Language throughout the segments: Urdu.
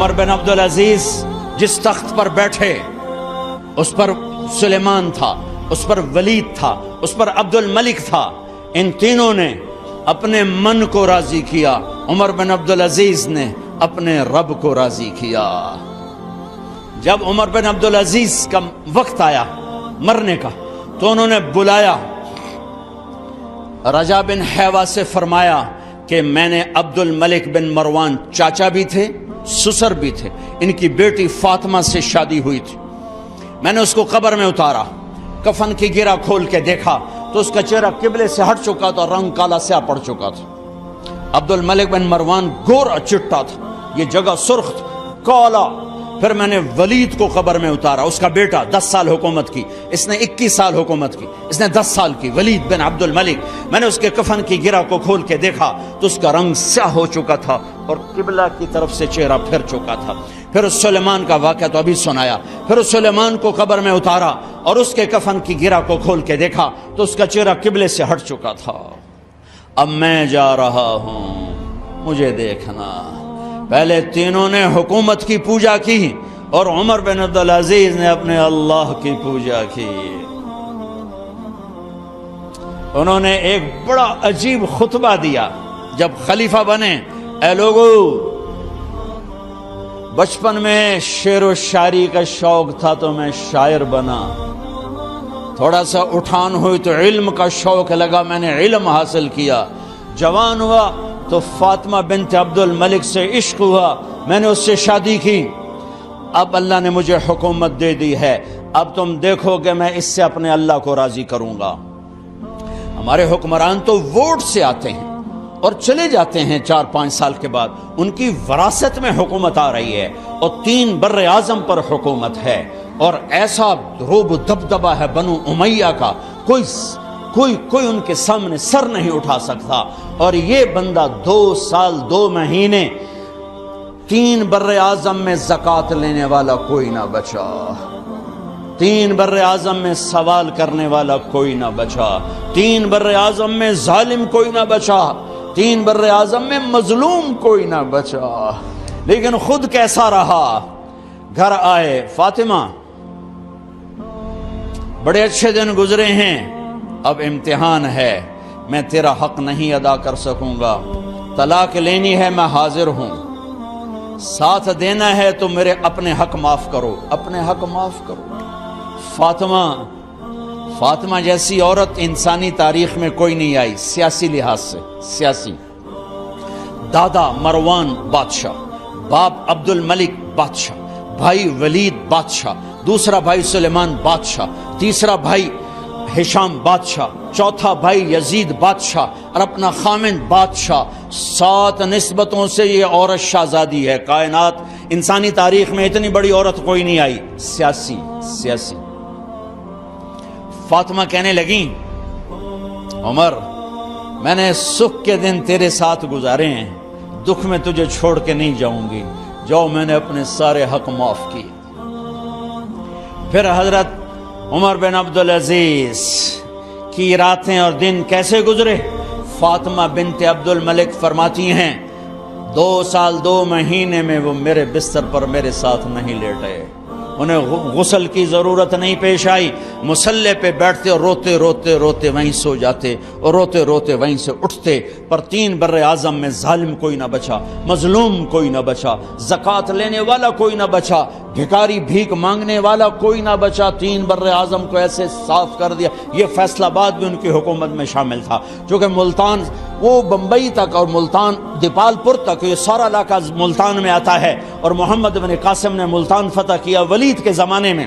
عمر بن عبدالعزیز جس تخت پر بیٹھے اس پر سلیمان تھا، اس پر ولید تھا، اس پر عبد الملک تھا. ان تینوں نے اپنے من کو راضی کیا، عمر بن عبدالعزیز نے اپنے رب کو راضی کیا. جب عمر بن عبدالعزیز کا وقت آیا مرنے کا تو انہوں نے بلایا رجا بن حیوہ سے، فرمایا کہ میں نے عبد الملک بن مروان چاچا بھی تھے سسر بھی تھے، ان کی بیٹی فاطمہ سے شادی ہوئی تھی. میں نے اس کو قبر میں اتارا، کفن کی گرہ کھول کے دیکھا تو اس کا چہرہ قبلے سے ہٹ چکا تھا، رنگ کالا سیاہ پڑ چکا تھا. عبد الملک بن مروان گورا چٹا تھا، یہ جگہ سرخ تھا، کالا. پھر میں نے ولید کو قبر میں اتارا، اس کا بیٹا 10 سال حکومت کی، اس نے 21 سال حکومت کی، اس نے 10 سال کی، ولید بن عبد الملک. میں نے اس کے کفن کی گرہ کو کھول کے دیکھا تو اس کا رنگ سیاہ ہو چکا تھا اور قبلہ کی طرف سے چہرہ پھر چکا تھا. پھر اس سلیمان کا واقعہ تو ابھی سنایا. پھر اس سلیمان کو قبر میں اتارا اور اس کے کفن کی گرہ کو کھول کے دیکھا تو اس کا چہرہ قبلے سے ہٹ چکا تھا. اب میں جا رہا ہوں، مجھے دیکھنا. پہلے تینوں نے حکومت کی پوجا کی اور عمر بن عبدالعزیز نے اپنے اللہ کی پوجا کی. انہوں نے ایک بڑا عجیب خطبہ دیا جب خلیفہ بنے. اے لوگو، بچپن میں شعر و شاعری کا شوق تھا تو میں شاعر بنا، تھوڑا سا اٹھان ہوئی تو علم کا شوق لگا، میں نے علم حاصل کیا. جوان ہوا تو فاطمہ بنت عبد الملک سے عشق ہوا، میں نے اس سے شادی کی. اب اللہ نے مجھے حکومت دے دی ہے، اب تم دیکھو کہ میں اس سے اپنے اللہ کو راضی کروں گا. ہمارے حکمران تو ووٹ سے آتے ہیں اور چلے جاتے ہیں 4-5 سال کے بعد، ان کی وراثت میں حکومت آ رہی ہے اور 3 بر اعظم پر حکومت ہے اور ایسا روب دبدبہ ہے بنو امیہ کا، کوئی ان کے سامنے سر نہیں اٹھا سکتا. اور یہ بندہ 2 سال 2 مہینے 3 بر اعظم میں زکوٰۃ لینے والا کوئی نہ بچا، 3 بر اعظم میں سوال کرنے والا کوئی نہ بچا، 3 بر اعظم میں ظالم کوئی نہ بچا، 3 بر اعظم میں مظلوم کوئی نہ بچا. لیکن خود کیسا رہا؟ گھر آئے، فاطمہ بڑے اچھے دن گزرے ہیں، اب امتحان ہے، میں تیرا حق نہیں ادا کر سکوں گا، طلاق لینی ہے میں حاضر ہوں، ساتھ دینا ہے تو میرے اپنے حق معاف کرو، اپنے حق معاف کرو. فاطمہ جیسی عورت انسانی تاریخ میں کوئی نہیں آئی سیاسی لحاظ سے. سیاسی دادا مروان بادشاہ، باپ عبد الملک بادشاہ، بھائی ولید بادشاہ، دوسرا بھائی سلیمان بادشاہ، تیسرا بھائی ہشام بادشاہ، چوتھا بھائی یزید بادشاہ اور اپنا خامند بادشاہ. 7 نسبتوں سے یہ عورت شہزادی ہے. کائنات انسانی تاریخ میں اتنی بڑی عورت کوئی نہیں آئی. سیاسی فاطمہ کہنے لگیں، عمر میں نے سکھ کے دن تیرے ساتھ گزارے ہیں، دکھ میں تجھے چھوڑ کے نہیں جاؤں گی، جاؤ میں نے اپنے سارے حق معاف کیے. پھر حضرت عمر بن عبدالعزیز کی راتیں اور دن کیسے گزرے؟ فاطمہ بنت عبد الملک فرماتی ہیں 2 سال 2 مہینے میں وہ میرے بستر پر میرے ساتھ نہیں لیٹے، انہیں غسل کی ضرورت نہیں پیش آئی، مصلے پہ بیٹھتے اور روتے وہیں سو جاتے اور روتے وہیں سے اٹھتے. پر 3 بر اعظم میں ظالم کوئی نہ بچا، مظلوم کوئی نہ بچا، زکوٰۃ لینے والا کوئی نہ بچا، بھکاری بھیک مانگنے والا کوئی نہ بچا. 3 بر اعظم کو ایسے صاف کر دیا. یہ فیصل آباد بھی ان کی حکومت میں شامل تھا، چونکہ ملتان وہ بمبئی تک اور ملتان دیپال پور تک یہ سارا علاقہ ملتان میں آتا ہے. اور محمد بن قاسم نے ملتان فتح کیا ولید کے زمانے میں.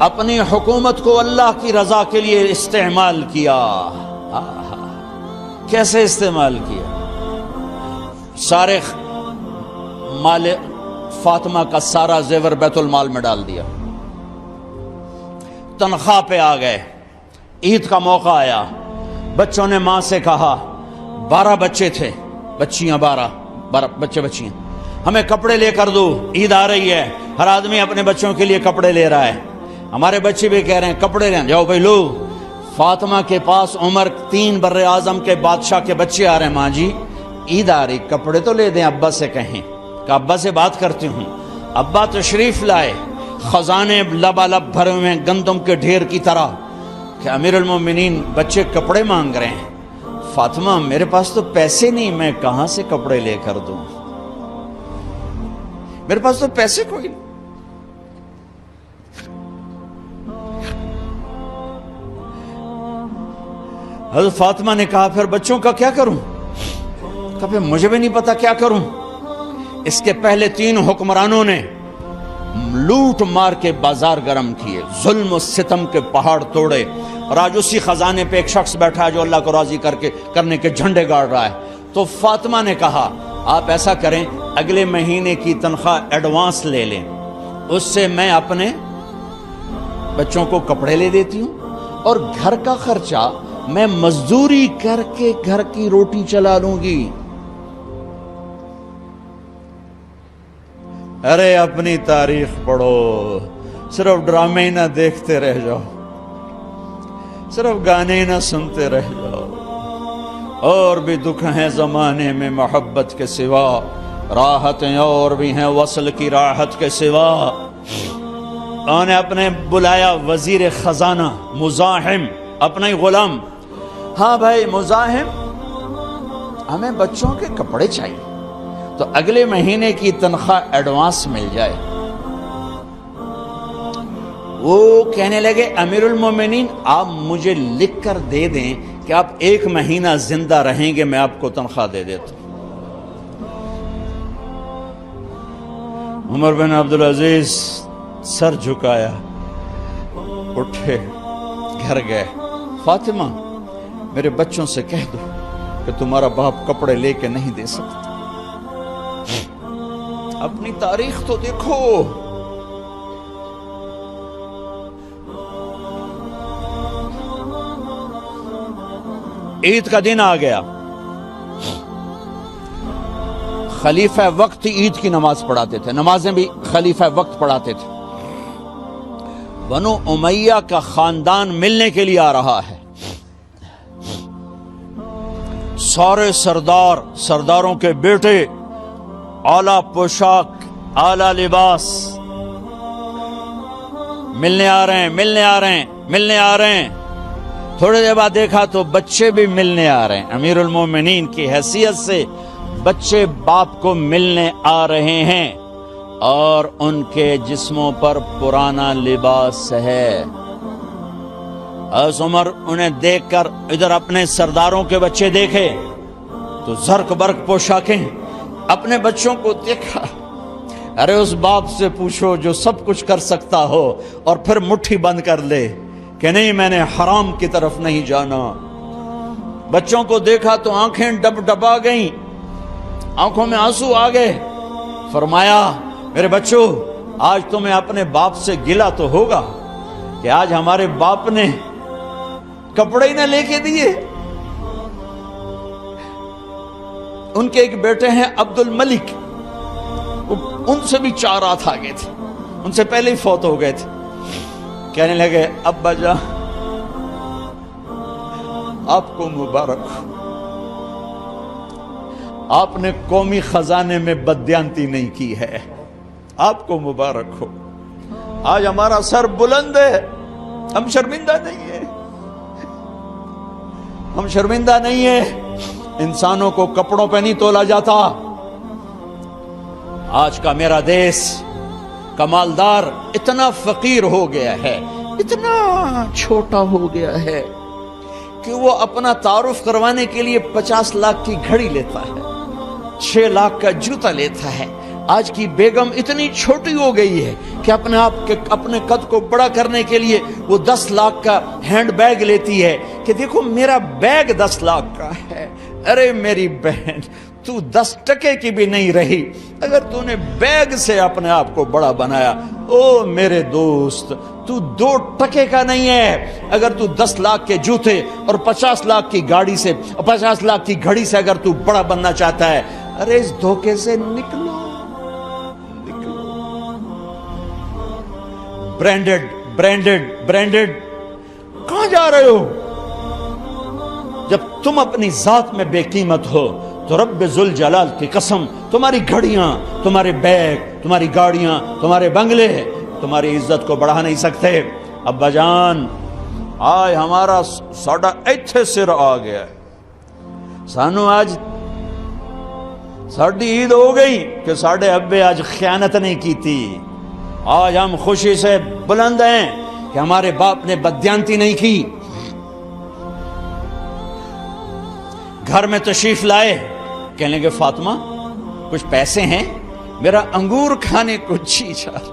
اپنی حکومت کو اللہ کی رضا کے لیے استعمال کیا. کیسے استعمال کیا؟ سارے مال فاطمہ کا سارا زیور بیت المال میں ڈال دیا، تنخواہ پہ آ گئے. عید کا موقع آیا، بچوں نے ماں سے کہا، 12 بچے تھے، بچیاں 12 بچے بچیاں، ہمیں کپڑے لے کر دو، عید آ رہی ہے، ہر آدمی اپنے بچوں کے لیے کپڑے لے رہا ہے. ہمارے بچے بھی کہہ رہے ہیں کپڑے لیں، جاؤ بھائی لو. فاطمہ کے پاس عمر 3 بر اعظم کے بادشاہ کے بچے آ رہے ہیں، ماں جی عید آ رہی، کپڑے تو لے دیں، ابا سے کہیں کہ ابا سے بات کرتی ہوں. ابا تشریف لائے، خزانے لبالب بھرے ہوئے ہیں گندم کے ڈھیر کی طرح، کہ امیر المومنین بچے کپڑے مانگ رہے ہیں. فاطمہ میرے پاس تو پیسے نہیں، میں کہاں سے کپڑے لے کر دوں، میرے پاس تو پیسے کوئی نہیں. حضرت فاطمہ نے کہا پھر بچوں کا کیا کروں؟ کہا پھر مجھے بھی نہیں پتا کیا کروں. اس کے پہلے 3 حکمرانوں نے لوٹ مار کے بازار گرم کیے، ظلم و ستم کے پہاڑ توڑے، اور آج اسی خزانے پہ ایک شخص بیٹھا ہے جو اللہ کو راضی کرنے کے جھنڈے گاڑ رہا ہے. تو فاطمہ نے کہا آپ ایسا کریں، اگلے مہینے کی تنخواہ ایڈوانس لے لیں، اس سے میں اپنے بچوں کو کپڑے لے دیتی ہوں، اور گھر کا خرچہ میں مزدوری کر کے گھر کی روٹی چلا لوں گی. ارے اپنی تاریخ پڑھو، صرف ڈرامے ہی نہ دیکھتے رہ جاؤ، صرف گانے ہی نہ سنتے رہ جاؤ. اور بھی دکھ ہیں زمانے میں محبت کے سوا، راحتیں اور بھی ہیں وصل کی راحت کے سوا. انہوں نے اپنے بلایا وزیر خزانہ مزاحم، اپنا ہی غلام. ہاں بھائی مزاحم، ہمیں بچوں کے کپڑے چاہیے، تو اگلے مہینے کی تنخواہ ایڈوانس مل جائے. وہ کہنے لگے امیر المومنین آپ مجھے لکھ کر دے دیں کہ آپ 1 مہینہ زندہ رہیں گے، میں آپ کو تنخواہ دے دیتا ہوں. عمر بن عبدالعزیز سر جھکایا، اٹھے، گھر گئے. فاطمہ میرے بچوں سے کہہ دو کہ تمہارا باپ کپڑے لے کے نہیں دے سکتا. اپنی تاریخ تو دیکھو. عید کا دن آ گیا، خلیفہ وقت عید کی نماز پڑھاتے تھے، نمازیں بھی خلیفہ وقت پڑھاتے تھے. بنو امیہ کا خاندان ملنے کے لیے آ رہا ہے. سارے سرداروں کے بیٹے اعلیٰ پوشاک، اعلیٰ لباس، ملنے آ رہے ہیں. تھوڑے دیر بعد دیکھا تو بچے بھی ملنے آ رہے ہیں. امیر المومنین کی حیثیت سے بچے باپ کو ملنے آ رہے ہیں، اور ان کے جسموں پر پرانا لباس ہے. عمر انہیں دیکھ کر ادھر اپنے سرداروں کے بچے دیکھے تو زرق برق پوشاکیں، اپنے بچوں کو دیکھا. ارے اس باپ سے پوچھو جو سب کچھ کر سکتا ہو اور پھر مٹھی بند کر لے کہ نہیں میں نے حرام کی طرف نہیں جانا. بچوں کو دیکھا تو آنکھیں ڈبا گئیں، آنکھوں میں آنسو آ گئے. فرمایا میرے بچوں آج تمہیں اپنے باپ سے گلہ تو ہوگا کہ آج ہمارے باپ نے کپڑے ہی نہ لے کے دیے. ان کے ایک بیٹے ہیں عبد الملک، ان سے بھی 4 رات آگے تھے، ان سے پہلے ہی فوت ہو گئے تھے. کہنے لگے ابا جان آپ کو مبارک ہو، آپ نے قومی خزانے میں بددیانتی نہیں کی ہے، آپ کو مبارک ہو. آج ہمارا سر بلند ہے، ہم شرمندہ نہیں ہیں، ہم شرمندہ نہیں ہیں. انسانوں کو کپڑوں پہ نہیں تولا جاتا. آج کا میرا دیس کا مالدار اتنا فقیر ہو گیا ہے، اتنا چھوٹا ہو گیا ہے کہ وہ اپنا تعارف کروانے کے لیے 50 لاکھ کی گھڑی لیتا ہے، 6 لاکھ کا جوتا لیتا ہے. آج کی بیگم اتنی چھوٹی ہو گئی ہے کہ اپنے قد کو بڑا کرنے کے لیے وہ 10 لاکھ کا ہینڈ بیگ لیتی ہے کہ دیکھو میرا بیگ 10 لاکھ کا ہے. ارے میری بہن تو 10 ٹکے کی بھی نہیں رہی اگر تو نے بیگ سے اپنے آپ کو بڑا بنایا. او میرے دوست تو 2 ٹکے کا نہیں ہے اگر تو 10 لاکھ کے جوتے اور 50 لاکھ کی گاڑی سے اور 50 لاکھ کی گھڑی سے اگر تو بڑا بننا چاہتا ہے. ارے اس دھوکے سے نکلو. برینڈڈ کہاں جا رہے ہو؟ جب تم اپنی ذات میں بے قیمت ہو تو رب ذوالجلال کی قسم تمہاری گھڑیاں، تمہارے بیگ، تمہاری گاڑیاں، تمہارے بنگلے تمہاری عزت کو بڑھا نہیں سکتے۔ ابا جان آج ہمارا ساڈا ایتھے سر آ گیا ہے، سانو آج ساڈی عید ہو گئی کہ ساڈے ابے آج خیانت نہیں کی تھی۔ آج ہم خوشی سے بلند ہیں کہ ہمارے باپ نے بددیانتی نہیں کی۔ گھر میں تشریف لائے، کہنے لگے فاطمہ کچھ پیسے ہیں، میرا انگور کھانے کو جی چاہ۔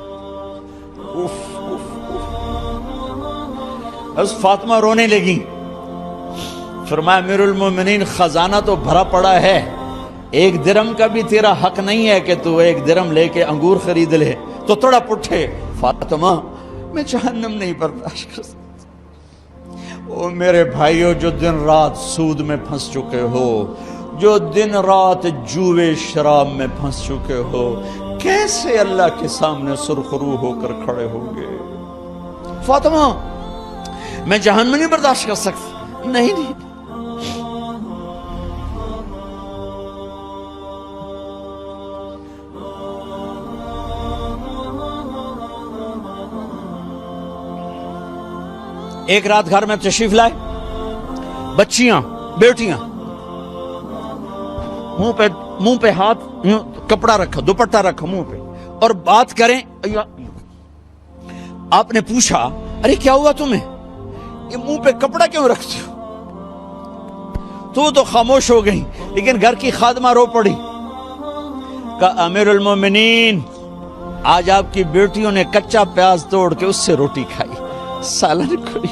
بس فاطمہ رونے لگی۔ فرمایا امیر المومنین خزانہ تو بھرا پڑا ہے، 1 درم کا بھی تیرا حق نہیں ہے کہ تو 1 درم لے کے انگور خرید لے۔ تو تھوڑا پٹھے، فاطمہ میں جہنم نہیں برداشت کر سکتا۔ او میرے بھائیو جو دن رات سود میں پھنس چکے ہو، جو دن رات جوے شراب میں پھنس چکے ہو، کیسے اللہ کے سامنے سرخرو ہو کر کھڑے ہوگے؟ فاطمہ میں جہنم نہیں برداشت کر سکتا۔ نہیں ایک رات گھر میں تشریف لائے، بچیاں بیٹیاں منہ پہ ہاتھ کپڑا رکھا، دوپٹہ رکھا منہ پہ اور بات کریں۔ آپ نے پوچھا ارے کیا ہوا تمہیں، یہ منہ پہ کپڑا کیوں رکھتے ہو؟ تو خاموش ہو گئی، لیکن گھر کی خادمہ رو پڑی۔ کہا امیر المومنین آج آپ کی بیٹیوں نے کچا پیاز توڑ کے اس سے روٹی کھائی، سالن کوئی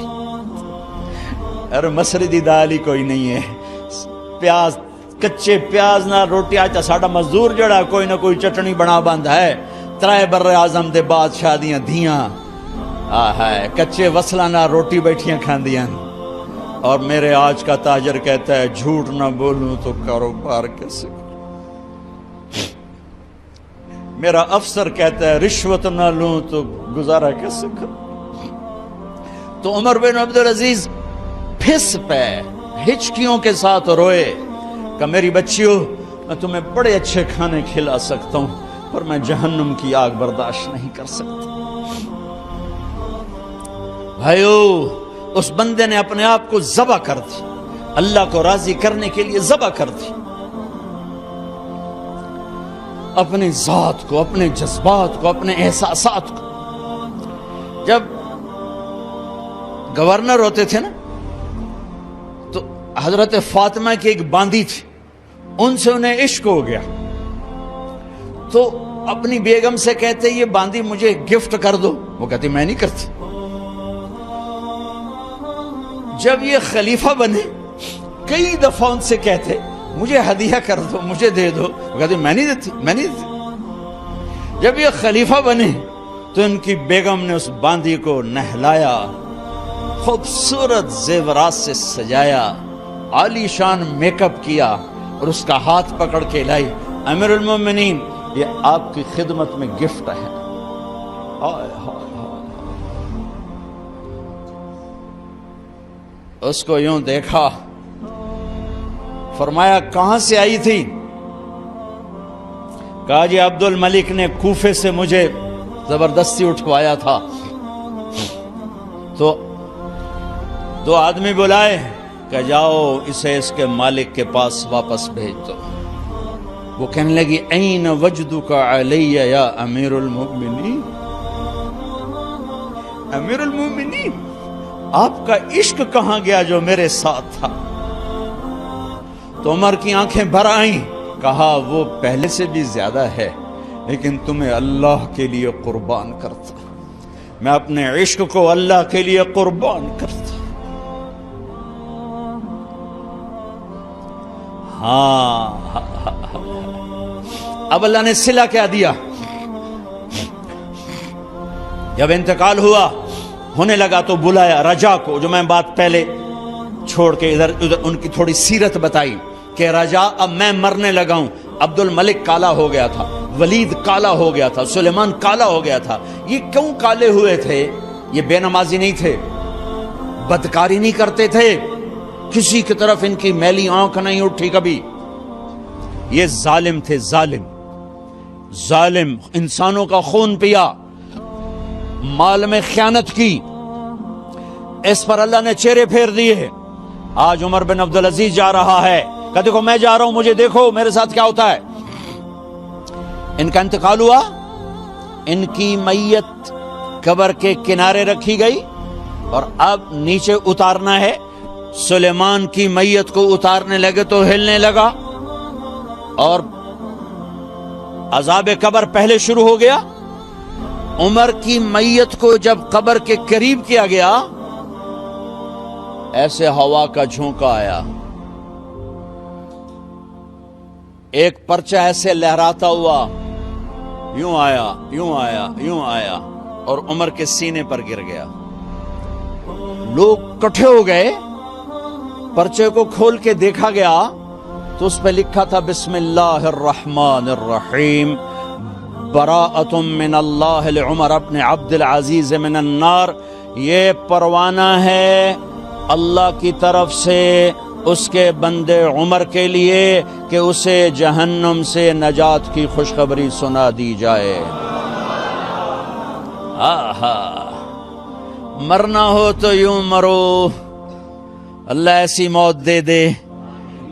اور مسری دی دال ہی کوئی نہیں ہے، پیاز کچے پیاز نہ روٹی۔ آج ساڈا مزدور جڑا کوئی نہ کوئی چٹنی بنا بند ہے، 3 بر اعظم دے بادشاہ دیاں دھیاں کچے وصلہ نہ روٹی بیٹھیاں کھاندیاں۔ اور میرے آج کا تاجر کہتا ہے جھوٹ نہ بولوں تو کاروبار کیسے کروں، میرا افسر کہتا ہے رشوت نہ لوں تو گزارا کیسے کروں۔ تو عمر بن عبدالعزیز پھس پہ ہچکیوں کے ساتھ روئے کہ میری بچیوں میں تمہیں بڑے اچھے کھانے کھلا سکتا ہوں پر میں جہنم کی آگ برداشت نہیں کر سکتا۔ بھائیو اس بندے نے اپنے آپ کو ذبح کر دی، اللہ کو راضی کرنے کے لیے ذبح کر دی، اپنی ذات کو، اپنے جذبات کو، اپنے احساسات کو۔ جب گورنر ہوتے تھے نا تو حضرت فاطمہ کی ایک باندی تھی، ان سے انہیں عشق ہو گیا تو اپنی بیگم سے کہتے یہ باندی مجھے گفٹ کر دو، وہ کہتی میں نہیں کرتی۔ جب یہ خلیفہ بنے کئی دفعہ ان سے کہتے مجھے ہدیہ کر دو، مجھے دے دو، وہ کہتی میں نہیں دیتی، میں نہیں دیتی۔ جب یہ خلیفہ بنے تو ان کی بیگم نے اس باندی کو نہلایا، خوبصورت زیورات سے سجایا، عالی شان میک اپ کیا اور اس کا ہاتھ پکڑ کے لائی، امیر المومنین یہ آپ کی خدمت میں گفٹ ہے۔ اس کو یوں دیکھا، فرمایا کہاں سے آئی تھی؟ کہا جی عبد الملک نے کوفے سے مجھے زبردستی اٹھوایا تھا۔ تو 2 آدمی بلائے کہ جاؤ اسے اس کے مالک کے پاس واپس بھیج دو۔ وہ کہنے لگی این وجدک علی یا امیر المؤمنین، امیر المؤمنین آپ کا عشق کہاں گیا جو میرے ساتھ تھا؟ تو عمر کی آنکھیں بھر آئیں، کہا وہ پہلے سے بھی زیادہ ہے لیکن تمہیں اللہ کے لیے قربان کرتا، میں اپنے عشق کو اللہ کے لیے قربان کرتا۔ ہاں اب اللہ نے صلہ کیا دیا؟ جب انتقال ہوا ہونے لگا تو بلایا رجا کو، جو میں بات پہلے چھوڑ کے ادھر ان کی تھوڑی سیرت بتائی کہ رجا اب میں مرنے لگا ہوں، عبد الملک کالا ہو گیا تھا، ولید کالا ہو گیا تھا، سلیمان کالا ہو گیا تھا۔ یہ کیوں کالے ہوئے تھے؟ یہ بے نمازی نہیں تھے، بدکاری نہیں کرتے تھے، کسی کی طرف ان کی میلی آنکھ نہیں اٹھی کبھی، یہ ظالم تھے، ظالم انسانوں کا خون پیا، مال میں خیانت کی، اس پر اللہ نے چہرے پھیر دیے۔ آج عمر بن عبدالعزیز جا رہا ہے کہ دیکھو میں جا رہا ہوں، مجھے دیکھو میرے ساتھ کیا ہوتا ہے۔ ان کا انتقال ہوا، ان کی میت قبر کے کنارے رکھی گئی اور اب نیچے اتارنا ہے۔ سلیمان کی میت کو اتارنے لگے تو ہلنے لگا اور عذاب قبر پہلے شروع ہو گیا۔ عمر کی میت کو جب قبر کے قریب کیا گیا، ایسے ہوا کا جھونکا آیا، ایک پرچہ ایسے لہراتا ہوا یوں آیا، یوں آیا، یوں آیا اور عمر کے سینے پر گر گیا۔ لوگ کٹھے ہو گئے، پرچے کو کھول کے دیکھا گیا تو اس پہ لکھا تھا بسم اللہ الرحمن الرحیم، براءۃ من اللہ لعمر بن عبد العزیز من النار۔ یہ پروانہ ہے اللہ کی طرف سے اس کے بندے عمر کے لیے کہ اسے جہنم سے نجات کی خوشخبری سنا دی جائے۔ آہا، مرنا ہو تو یوں مرو، اللہ ایسی موت دے دے۔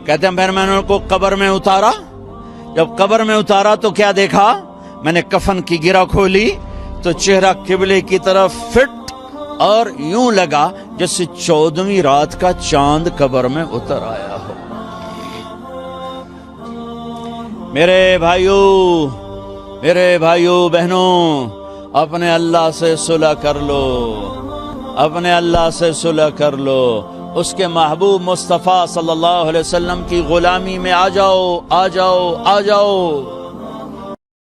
کہتے ہیں پھر میں نے ان کو قبر میں اتارا، جب قبر میں اتارا تو کیا دیکھا؟ میں نے کفن کی گرہ کھولی تو چہرہ قبلے کی طرف فٹ اور یوں لگا جیسے 14ویں رات کا چاند قبر میں اتر آیا ہو۔ میرے بھائیوں بہنوں، اپنے اللہ سے صلح کر لو، اپنے اللہ سے صلح کر لو، اس کے محبوب مصطفیٰ صلی اللہ علیہ وسلم کی غلامی میں آ جاؤ، آ جاؤ، آ جاؤ۔